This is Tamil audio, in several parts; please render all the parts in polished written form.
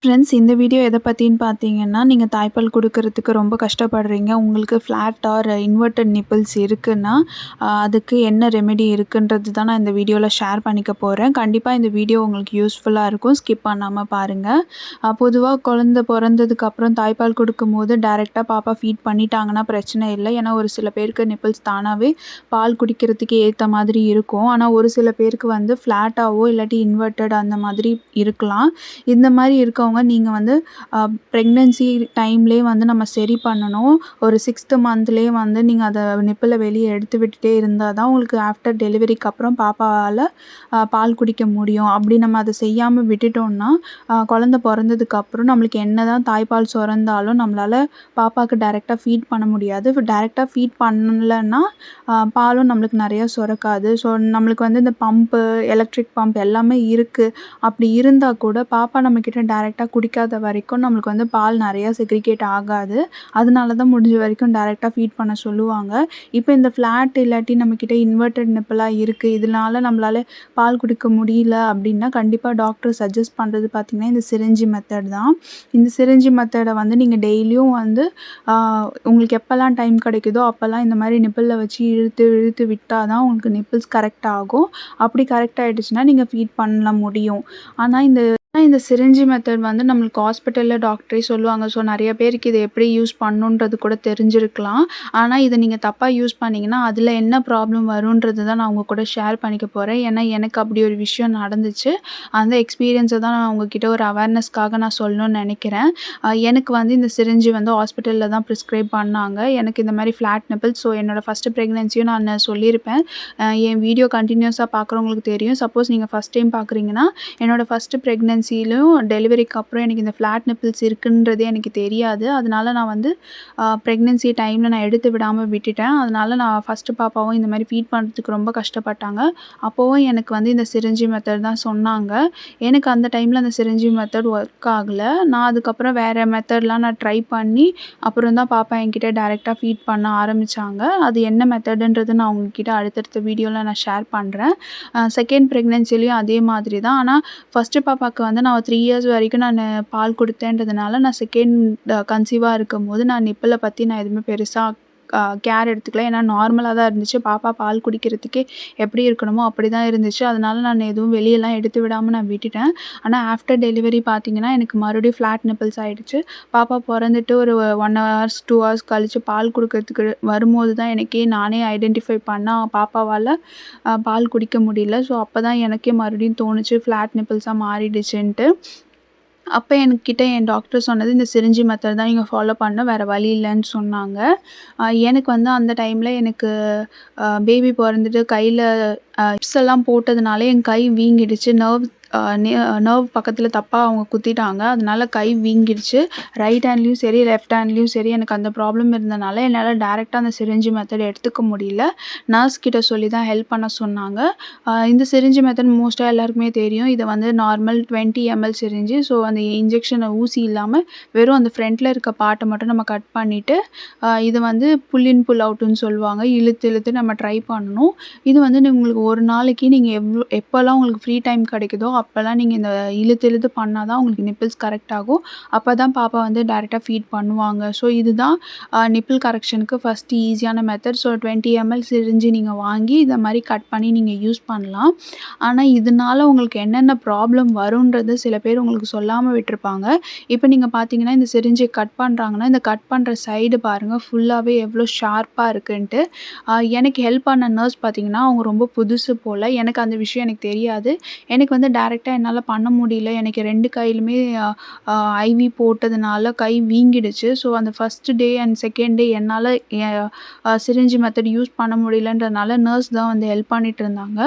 ஃப்ரெண்ட்ஸ், இந்த வீடியோ எத பத்தின்னு பார்த்தீங்கன்னா, நீங்க தாய்ப்பால் குடுக்குறதுக்கு ரொம்ப கஷ்டப்படுறீங்க. உங்களுக்கு ஃப்ளாட் ஆர் இன்வெர்ட்டட் நிப்பிள்ஸ் இருக்குன்னா, அதுக்கு என்ன ரெமெடி இருக்குன்றது தான் நான் இந்த வீடியோல ஷேர் பண்ணிக்க போறேன். கண்டிப்பா இந்த வீடியோ உங்களுக்கு யூஸ்ஃபுல்லா இருக்கும். ஸ்கிப் பண்ணாம பாருங்க. பொதுவா குழந்தை பொறந்ததுக்கப்புறம் தாய்ப்பால் குடுக்கும்போது டைரக்ட்டா பாப்பா ஃபீட் பண்ணிட்டாங்கன்னா பிரச்சனை இல்ல. ஏன்னா ஒரு சில பேருக்கு நிப்பிள்ஸ் தானாவே பால் குடிக்கிறதுக்கு ஏத்த மாதிரி இருக்கும். ஆனா ஒரு சில பேருக்கு வந்து ஃப்ளாட்டாவோ இல்லாட்டி இன்வெர்ட்டட் அந்த மாதிரி இருக்கலாம். இந்த மாரி இருக்கவங்க நீங்க வந்து ப்ரெக்னன்சி டைம்லேயே வந்து நம்ம சரி பண்ணணும். ஒரு 6த் மந்த்லேயே வந்து நீங்க அத நிப்பில வெளிய எடுத்து விட்டுட்டே இருந்தா தான் உங்களுக்கு ஆஃப்டர் டெலிவரிக்கு அப்புறம் பாப்பாவால பால் குடிக்க முடியும். அப்படி நம்ம அத செய்யாம விட்டுட்டோம்னா, குழந்தை பொறந்ததுக்கப்புறம் நம்மளுக்கு என்னதான் தாய்ப்பால் சுரந்தாலும் நம்மளால பாப்பாக்கு டைரக்ட்டா ஃபீட் பண்ண முடியாது. டைரக்ட்டா ஃபீட் பண்ணலன்னா பாலும் நம்மளுக்கு நெறைய சுரக்காது. ஸோ நம்மளுக்கு வந்து இந்த பம்பு, எலக்ட்ரிக் பம்ப் எல்லாமே இருக்கு. அப்படி இருந்தா கூட பாப்பா நம்மக்கிட்ட டைரக்ட்டா குடிக்காத வரைக்கும் நம்மளுக்கு வந்து பால் நெறையா செக்ரிகேட் ஆகாது. அதனால தான் முடிஞ்ச வரைக்கும் டைரக்ட்டா ஃபீட் பண்ண சொல்லுவாங்க. இப்போ இந்த ஃப்ளாட் இல்லாட்டி நம்மக்கிட்ட இன்வெர்ட்டட் நிப்பிலா இருக்கு. இதனால நம்மளால பால் குடிக்க முடியல அப்படின்னா, கண்டிப்பா டாக்டர் சஜெஸ்ட் பண்றது பார்த்தீங்கன்னா, இந்த சிரிஞ்சி மெத்தட் தான். இந்த சிரிஞ்சி மெத்தட வந்து நீங்க டெய்லியும் வந்து ஆ உங்களுக்கு எப்பலாம் டைம் கிடைக்குதோ, அப்பலாம் இந்த மாரி நிப்பில்ல வச்சு இழுத்து இழுத்து விட்டா தான் உங்களுக்கு நிப்பிள்ஸ் கரெக்ட் ஆகும். அப்படி கரெக்ட் ஆயிடுச்சுன்னா, நீங்க ஃபீட் பண்ண முடியும். இந்த சிரிஞ்சி மெத்தட் வந்து நம்மளுக்கு ஹாஸ்பிட்டல்ல டாக்டரே சொல்லுவாங்க. ஸோ நெறைய பேருக்கு இத எப்படி யூஸ் பண்ணணுன்றது கூட தெரிஞ்சிருக்கலாம். ஆனா இத நீங்க தப்பா யூஸ் பண்ணீங்கன்னா, அதில என்ன ப்ராப்ளம் வருன்றது தான் நான் உங்க கூட ஷேர் பண்ணிக்க போறேன். ஏன்னா எனக்கு அப்படி ஒரு விஷயம் நடந்துச்சு. அந்த எக்ஸ்பீரியன்ஸ தான் நான் உங்ககிட்ட ஒரு அவேர்னஸ்க்காக நான் சொல்லணும்னு நெனைக்கிறேன். எனக்கு வந்து இந்த சிரிஞ்சி வந்து ஹாஸ்பிட்டல்ல தான் ப்ரிஸ்கிரைப் பண்ணாங்க. எனக்கு இந்த மாரி ஃப்ளாட் நிப்பிள்ஸ். ஸோ என்னோட ஃபர்ஸ்ட்டு ப்ரெக்னன்சியும் நான் சொல்லியிருப்பேன். என் வீடியோ கன்டினியூஸா பார்க்குறவங்களுக்கு தெரியும். சப்போஸ் நீங்க ஃபர்ஸ்ட் டைம் பார்க்குறீங்கன்னா, என்னோட ஃபர்ஸ்ட்டு ப்ரெக்னன்சிலும் டெலிவரிக்கு அப்புறம் எனக்கு இந்த ஃப்ளாட் நிப்பிள்ஸ் இருக்குன்றதே எனக்கு தெரியாது. அதனால நான் வந்து ப்ரெக்னன்சி டைமில நான் எடுத்து விடாம விட்டுட்டேன். அதனால நான் ஃபர்ஸ்ட்டு பாப்பாவும் இந்த மாரி ஃபீட் பண்ணுறதுக்கு ரொம்ப கஷ்டப்பட்டாங்க. அப்போவும் எனக்கு வந்து இந்த சிரிஞ்சி மெத்தட் தான் சொன்னாங்க. எனக்கு அந்த டைமில அந்த சிரிஞ்சி மெத்தட் ஒர்க் ஆகல. நான் அதுக்கப்புறம் வேற மெத்தட்லாம் நான் ட்ரை பண்ணி, அப்புறம் தான் பாப்பா என்கிட்ட டைரக்ட்டா ஃபீட் பண்ண ஆரம்பிச்சாங்க. அது என்ன மெத்தடுன்றது நான் உங்ககிட்ட அடுத்தடுத்த வீடியோல நான் ஷேர் பண்றேன். செகண்ட் ப்ரெக்னன்சிலயும் அதே மாதிரி தான். ஆனா ஃபர்ஸ்ட்டு பாப்பாக்கு வந்து நான் 3 இயர்ஸ் வரைக்கும் பால் குடுத்தேன்றதுனால, நான் செகண்ட் கன்சீவா இருக்கும்போது நான் நிப்பில பத்தி நான் எதுவுமே பெருசா கேர் எடுத்துக்கல. ஏன்னா நார்மலா தான் இருந்துச்சு. பாப்பா பால் குடிக்கிறதுக்கே எப்படி இருக்கணுமோ அப்படி தான் இருந்துச்சு. அதனால நான் எதுவும் வெளியலாம் எடுத்து விடாம நான் விட்டுட்டேன். ஆனா ஆஃப்டர் டெலிவரி பார்த்தீங்கன்னா, எனக்கு மறுபடியும் ஃப்ளாட் நிப்பிள்ஸ் ஆயிடுச்சு. பாப்பா பொறந்துட்டு ஒரு 1 ஹவர்ஸ், 2 ஹவர்ஸ் கழிச்சு பால் குடுக்கறதுக்கு வரும்போது தான் எனக்கே நானே ஐடென்டிஃபை பண்ணா பாப்பாவால பால் குடிக்க முடியல. ஸோ அப்ப தான் எனக்கே மறுபடியும் தோணுச்சு ஃப்ளாட் நிப்பிள்ஸா மாறிடுச்சுன்ட்டு. அப்ப என்கிட்ட என் டாக்டர் சொன்னது, இந்த சிரிஞ்சி மெத்தட் தான் நீங்க ஃபாலோ பண்ணணும். வேற வழி இல்லன்னு சொன்னாங்க. எனக்கு வந்து அந்த டைம்ல எனக்கு பேபி பொறந்துட்டு கையில சிப்ஸ் எல்லாம் போட்டதுனால என் கை வீங்கிடுச்சு. நர்வ் பக்கத்தில தப்பா அவங்க குத்திட்டாங்க. அதனால கை வீங்கிடுச்சு. ரைட் ஹேண்ட்லயும் சரி, லெஃப்ட் ஹேண்ட்லயும் சரி எனக்கு அந்த ப்ராப்ளம் இருந்தனால என்னால டைரக்ட்டா அந்த சிரிஞ்சி மெத்தட் எடுத்துக்க முடியல. நர்ஸ் கிட்ட சொல்லி தான் ஹெல்ப் பண்ண சொன்னாங்க. இந்த சிரிஞ்சி மெத்தட் மோஸ்ட்டா எல்லாருக்குமே தெரியும். இது வந்து நார்மல் 20 ml சிரிஞ்சி. ஸோ அந்த இன்ஜெக்ஷன் ஊசி இல்லாம வெறும் அந்த ஃப்ரண்ட்ல இருக்க பார்ட்ட மட்டும் நம்ம கட் பண்ணிட்டு, இது வந்து புல் இன் புல் அவுட்ன்னு சொல்லுவாங்க. இழுத்து இழுத்து நம்ம ட்ரை பண்ணணும். இது வந்து உங்களுக்கு ஒரு நாளைக்கு நீங்க எப்பலாம் உங்களுக்கு ஃப்ரீ டைம் கிடைக்குதோ, அப்பலாம் நீங்க இந்த இழுத்து இழுத்து பண்ணா தான் உங்களுக்கு நிப்பிள்ஸ் கரெக்ட் ஆகும். அப்ப தான் பாப்பா வந்து டைரக்ட்டா ஃபீட் பண்ணுவாங்க. ஸோ இதுதான் நிப்பிள் கரெக்ஷனுக்கு ஃபர்ஸ்ட் ஈஸியான மெத்தட். ஸோ 20 ml சிரிஞ்சி நீங்க வாங்கி இத மாரி கட் பண்ணி நீங்க யூஸ் பண்ணலாம். ஆனா இதனால உங்களுக்கு என்னென்ன ப்ராப்ளம் வருன்றது சில பேர் உங்களுக்கு சொல்லாம விட்டுருப்பாங்க. இப்ப நீங்க பார்த்தீங்கன்னா, இந்த சிரிஞ்சை கட் பண்றாங்கன்னா, இந்த கட் பண்ற சைடு பாருங்க ஃபுல்லாவே எவ்ளோ ஷார்ப்பா இருக்குன்ட்டு. எனக்கு ஹெல்ப் பண்ண நர்ஸ் பார்த்தீங்கன்னா, அவங்க ரொம்ப புதுசு போல. எனக்கு அந்த விஷயம் எனக்கு தெரியாது. எனக்கு வந்து டைரக்ட்டா என்னால பண்ண முடியல. எனக்கு 2 கையிலுமே ஐவி போட்டதுனால கை வீங்கிடுச்சு. ஸோ அந்த first day and second day என்னால எ சிரிஞ்சி மெத்தட் யூஸ் பண்ண முடியலன்றதுனால நர்ஸ் தான் வந்து ஹெல்ப் பண்ணிட்டு இருந்தாங்க.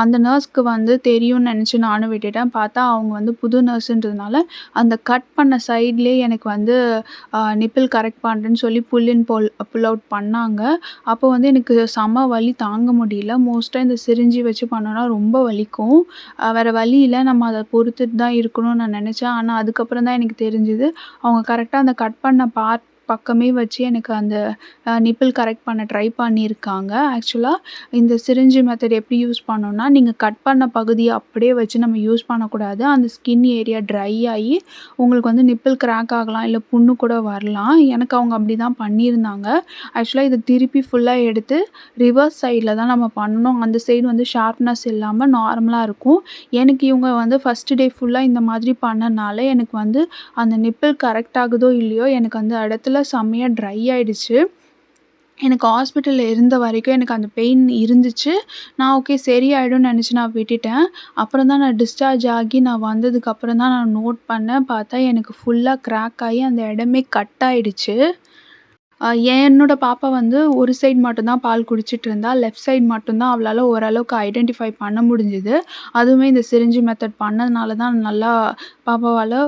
அந்த நர்ஸ்க்கு வந்து தெரியும்னு நெனச்சு நானும் விட்டுட்டேன். பார்த்தா அவங்க வந்து புது நர்ஸுன்றதுனால, அந்த கட் பண்ண சைட்லயே எனக்கு வந்து நிப்பிள் கரெக்ட் பண்றேன்னு சொல்லி புல் அவுட் பண்ணாங்க. அப்போ வந்து எனக்கு செம வலி தாங்க முடியல. மோஸ்ட்டா இந்த சிரிஞ்சி வச்சு பண்ணோம்னா ரொம்ப வலிக்கும். வேற வழி இல்ல. நம்ம அத பொறுத்துட்டு தான் இருக்கணும்னு நான் நெனச்சேன். ஆனா அதுக்கப்புறம் தான் எனக்கு தெரிஞ்சது, அவங்க கரெக்ட்டா அந்த கட் பண்ண பக்கமே வச்சு எனக்கு அந்த நிப்பிள் கரெக்ட் பண்ண ட்ரை பண்ணியிருக்காங்க. ஆக்சுவலா இந்த சிரிஞ்சு மெத்தட் எப்படி யூஸ் பண்ணணும்னா, நீங்க கட் பண்ண பகுதிய அப்படியே வச்சு நம்ம யூஸ் பண்ணக்கூடாது. அந்த ஸ்கின் ஏரியா ட்ரை ஆயி உங்களுக்கு வந்து நிப்பிள் கிராக் ஆகலாம், இல்ல புண்ணு கூட வரலாம். எனக்கு அவங்க அப்படிதான் பண்ணியிருந்தாங்க. ஆக்சுவலா இத திருப்பி ஃபுல்லா எடுத்து ரிவர்ஸ் சைட்ல தான் நம்ம பண்ணணும். அந்த சைடு வந்து ஷார்ப்னஸ் இல்லாம நார்மலா இருக்கும். எனக்கு இவங்க வந்து ஃபர்ஸ்ட் டே ஃபுல்லா இந்த மாதிரி பண்ணனால, எனக்கு வந்து அந்த நிப்பிள் கரெக்ட் ஆகுதோ இல்லையோ, எனக்கு அந்த இடத்துல செம்மையா ட்ரை ஆயிடுச்சு. எனக்கு ஹாஸ்பிட்டல்ல இருந்த வரைக்கும் எனக்கு அந்த பெயின் இருந்துச்சு. நான் ஓகே சரியாயிடும்னு நெனச்சு நான் விட்டுட்டேன். அப்புறம் தான் நான் டிஸ்சார்ஜ் ஆகி நான் வந்ததுக்கப்புறம் தான் நான் நோட் பண்ணேன். பார்த்தா எனக்கு ஃபுல்லா கிராக் ஆயி அந்த இடமே கட் ஆயிடுச்சு. என்னோட பாப்பா வந்து ஒரு சைடு மட்டும் தான் பால் குடிச்சிட்டு இருந்தா. லெஃப்ட் சைடு மட்டும் தான் அவளால ஓரளவுக்கு ஐடென்டிஃபை பண்ண முடிஞ்சது. அதுவுமே இந்த சிரிஞ்சு மெத்தட் பண்ணதுனால தான் நல்லா பாப்பாவால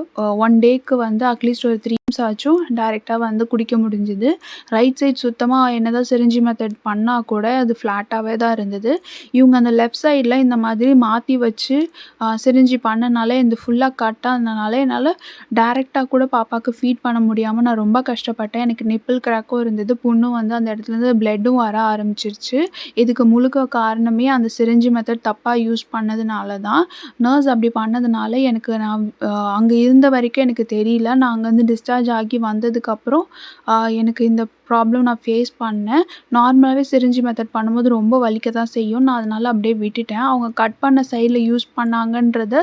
1 டேக்கு வந்து அட்லீஸ்ட் ஒரு 3 மினிட்ஸ் ஆச்சும் டைரக்ட்டா வந்து குடிக்க முடிஞ்சது. ரைட் சைடு சுத்தமா என்னதான் சிரிஞ்சு மெத்தட் பண்ணா கூட அது ஃப்ளாட்டாவே தான் இருந்தது. இவங்க அந்த லெஃப்ட் சைடுல இந்த மாதிரி மாத்தி வச்சு சிரிஞ்சு பண்ணனால இந்த ஃபுல்லா கட் ஆனதுனால என்னால டைரக்ட்டா கூட பாப்பாக்கு ஃபீட் பண்ண முடியாம நான் ரொம்ப கஷ்டப்பட்டேன். எனக்கு நிப்பிள் கிராக்கும் இருந்தது. புண்ணும் வந்து அந்த இடத்துலருந்து பிளட்டும் வர ஆரம்பிச்சிருச்சு. இதுக்கு முழுக்க காரணமே அந்த சிரிஞ்சு மெத்தட் தப்பா யூஸ் பண்ணதுனால தான். நர்ஸ் அப்படி பண்ணதுனால எனக்கு நான் அங்க இருந்த வரைக்கும் எனக்கு தெரியல. நான் அங்கருந்து டிஸ்சார்ஜ் ஆகி வந்ததுக்கப்புறம் எனக்கு இந்த ப்ராப்ளம் நான் ஃபேஸ் பண்ணேன். நார்மலாவே சிரிஞ்சு மெத்தட் பண்ணும்போது ரொம்ப வலிக்க தான் செய்யும். நான் அதனால அப்படியே விட்டுட்டேன். அவங்க கட் பண்ண சைடுல யூஸ் பண்ணாங்கன்றத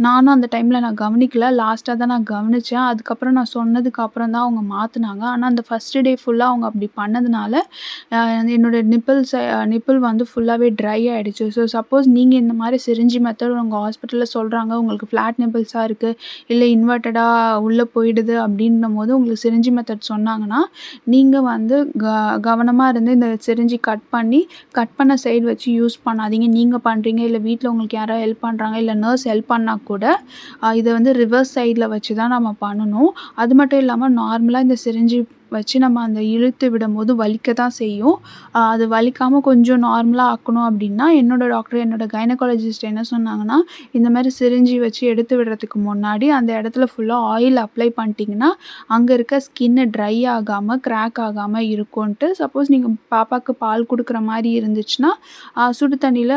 நானும் அந்த டைம்ல நான் கவனிக்கல. லாஸ்ட்டா தான் நான் கவனிச்சேன். அதுக்கப்புறம் நான் சொன்னதுக்கு அப்புறம் தான் அவங்க மாத்துனாங்க. ஆனா அந்த ஃபர்ஸ்ட் டே ஃபுல்லா அவங்க அப்படி பண்ணதுனால என்னோட நிப்பிள் வந்து ஃபுல்லாவே ட்ரை ஆயிடுச்சு. ஸோ சப்போஸ் நீங்க இந்த மாரி சிரிஞ்சு மெத்தட் உங்க ஹாஸ்பிட்டல்ல சொல்றாங்க, உங்களுக்கு ஃப்ளாட் நிப்பிள்ஸா இருக்கு, இல்ல இன்வெர்ட்டடா உள்ள போயிடுது அப்படின்னும்போது உங்களுக்கு சிரிஞ்சு மெத்தட் சொன்னாங்கன்னா, நீங்க வந்து கவனமா இருந்து இந்த சிரிஞ்சு கட் பண்ண சைடு வச்சு யூஸ் பண்ணாதீங்க. நீங்க பண்றீங்க, இல்ல வீட்ல உங்களுக்கு யாரோ ஹெல்ப் பண்றாங்க, இல்ல நர்ஸ் ஹெல்ப் பண்ணா கூட இத வந்து ரிவர்ஸ் சைடுல வச்சு தான் நம்ம பண்ணணும். அது மட்டும் இல்லாம நார்மலா இந்த சிரிஞ்சு வச்சு நம்ம அந்த இழுத்து விடும்போது வலிக்க தான் செய்யும். அது வலிக்காம கொஞ்சம் நார்மலா ஆக்கணும் அப்படின்னா, என்னோட டாக்டர், என்னோட கைனகாலஜிஸ்ட் என்ன சொன்னாங்கன்னா, இந்த மாரி சிரிஞ்சு வச்சு எடுத்து விடுறதுக்கு முன்னாடி அந்த இடத்துல ஃபுல்லா ஆயில் அப்ளை பண்ணிட்டீங்கன்னா, அங்க இருக்க ஸ்கின் ட்ரை ஆகாம, கிராக் ஆகாம இருக்குன்ட்டு. சப்போஸ் நீங்க பாப்பாக்கு பால் குடுக்குற மாரி இருந்துச்சுன்னா, சுடு தண்ணீல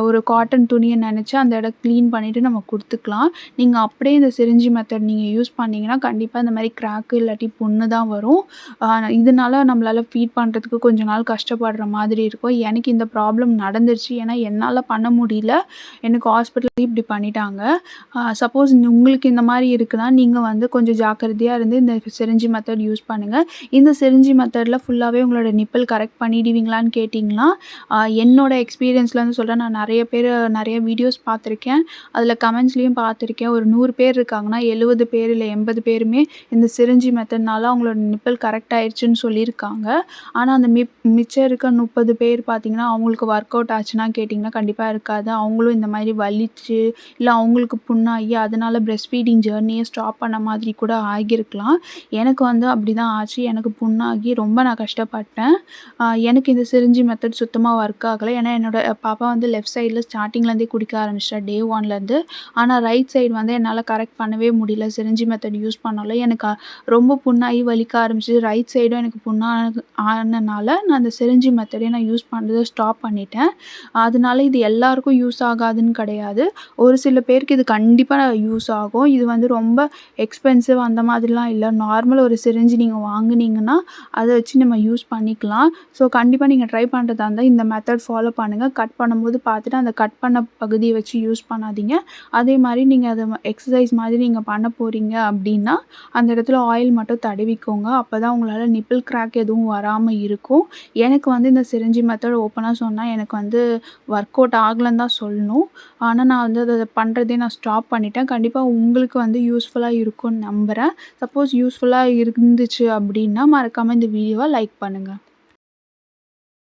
ஒரு காட்டன் துணிய நனைச்சு அந்த இடம் கிளீன் பண்ணிட்டு நம்ம குடுத்துக்கலாம். நீங்க அப்படியே இந்த சிரிஞ்சு மெத்தட் நீங்க யூஸ் பண்ணீங்கன்னா, கண்டிப்பா இந்த மாரி கிராக்கு இல்லாட்டி புண்ணு தான் வரும். இதனால நம்மளால ஃபீட் பண்றதுக்கு கொஞ்ச நாள் கஷ்டப்படுற மாதிரி இருக்கும். எனக்கு இந்த ப்ராப்ளம் நடந்துருச்சு. ஏன்னா என்னால பண்ண முடியல. எனக்கு ஹாஸ்பிட்டல்லயும் இப்படி பண்ணிட்டாங்க. சப்போஸ் உங்களுக்கு இந்த மாரி இருக்குன்னா, நீங்க வந்து கொஞ்சம் ஜாக்கிரதையா இருந்து இந்த சிரிஞ்சு மெத்தட் யூஸ் பண்ணுங்க. இந்த சிரிஞ்சு மெத்தட்ல ஃபுல்லாவே உங்களோட நிப்பிள் கரெக்ட் பண்ணிடுவீங்களான்னு கேட்டீங்கன்னா, என்னோட எக்ஸ்பீரியன்ஸ்லேருந்து சொல்றேன். நான் நெறைய வீடியோஸ் பார்த்துருக்கேன். அதில கமெண்ட்ஸ்லயும் பார்த்துருக்கேன். ஒரு 100 பேர் இருக்காங்கன்னா, 70 பேர் இல்ல 80 பேருமே இந்த சிரிஞ்சு மெத்தட்னால அவங்களோட நிப்பிள் கரெக்ட் ஆயிருச்சுன்னு சொல்லியிருக்காங்க. ஆனா அந்த மிச்சம் இருக்க 30 பேர் பார்த்தீங்கன்னா, அவங்களுக்கு ஒர்க் அவுட் ஆச்சுன்னா கேட்டீங்கன்னா, கண்டிப்பா இருக்காது. அவங்களும் இந்த மாரி வலிச்சு, இல்ல அவங்களுக்கு புண்ணாகி அதனால பிரெஸ்ட் ஃபீடிங் ஜர்னியே ஸ்டாப் பண்ண மாதிரி கூட ஆகியிருக்கலாம். எனக்கு வந்து அப்படிதான் ஆச்சு. எனக்கு புண்ணாகி ரொம்ப நான் கஷ்டப்பட்டேன். எனக்கு இந்த சிரிஞ்சு மெத்தட் சுத்தமா ஒர்க் ஆகல. ஏன்னா என்னோட பாப்பா வந்து லெஃப்ட் சைடுல ஸ்டார்ட்டிங்லேருந்தே குடிக்க ஆரம்பிச்சிட்டா டே 1லேருந்து. ஆனா ரைட் சைடு வந்து என்னால கரெக்ட் பண்ணவே முடியல. சிரிஞ்சு மெத்தட் யூஸ் பண்ணாலும் எனக்கு ரொம்ப புண்ணாகி வலிக்க ஆரம்பிச்சது. ரைட் சைடும் எனக்கு ஆனனால நான் அந்த சிரிஞ்சு மெத்தடே நான் யூஸ் பண்றத ஸ்டாப் பண்ணிட்டேன். அதனால இது எல்லாருக்கும் யூஸ் ஆகாதுன்னு கிடையாது. ஒரு சில பேருக்கு இது கண்டிப்பா யூஸ் ஆகும். இது வந்து ரொம்ப எக்ஸ்பென்சிவ் அந்த மாதிரிலாம் இல்ல. நார்மல் ஒரு சிரிஞ்சு நீங்க வாங்குனீங்கன்னா, அத வச்சு நம்ம யூஸ் பண்ணிக்கலாம். ஸோ கண்டிப்பா நீங்க ட்ரை பண்றதா இருந்தா இந்த மெத்தட் ஃபாலோ பண்ணுங்க. கட் பண்ணும்போது பார்த்துட்டு அந்த கட் பண்ண பகுதிய வச்சு யூஸ் பண்ணாதீங்க. அதே மாரி நீங்க அத எக்சர்சைஸ் மாதிரி நீங்க பண்ண போறீங்க அப்படின்னா, அந்த இடத்துல ஆயில் மட்டும் தடவிக்கோங்க. அப்பதான் உங்களால நிப்பிள் கிராக் எதுவும் வராம இருக்கும். எனக்கு வந்து இந்த சிரிஞ்சு மெத்தட் ஓப்பனா சொன்னா எனக்கு வந்து ஒர்க் அவுட் ஆகலன்னு தான் சொல்லணும். ஆனா நான் வந்து அத பண்றதே நான் ஸ்டாப் பண்ணிட்டேன். கண்டிப்பா உங்களுக்கு வந்து யூஸ்ஃபுல்லா இருக்கும்னு நம்புறேன். சப்போஸ் யூஸ்ஃபுல்லா இருந்துச்சு அப்படின்னா, மறக்காம இந்த வீடியோவ லைக் பண்ணுங்க.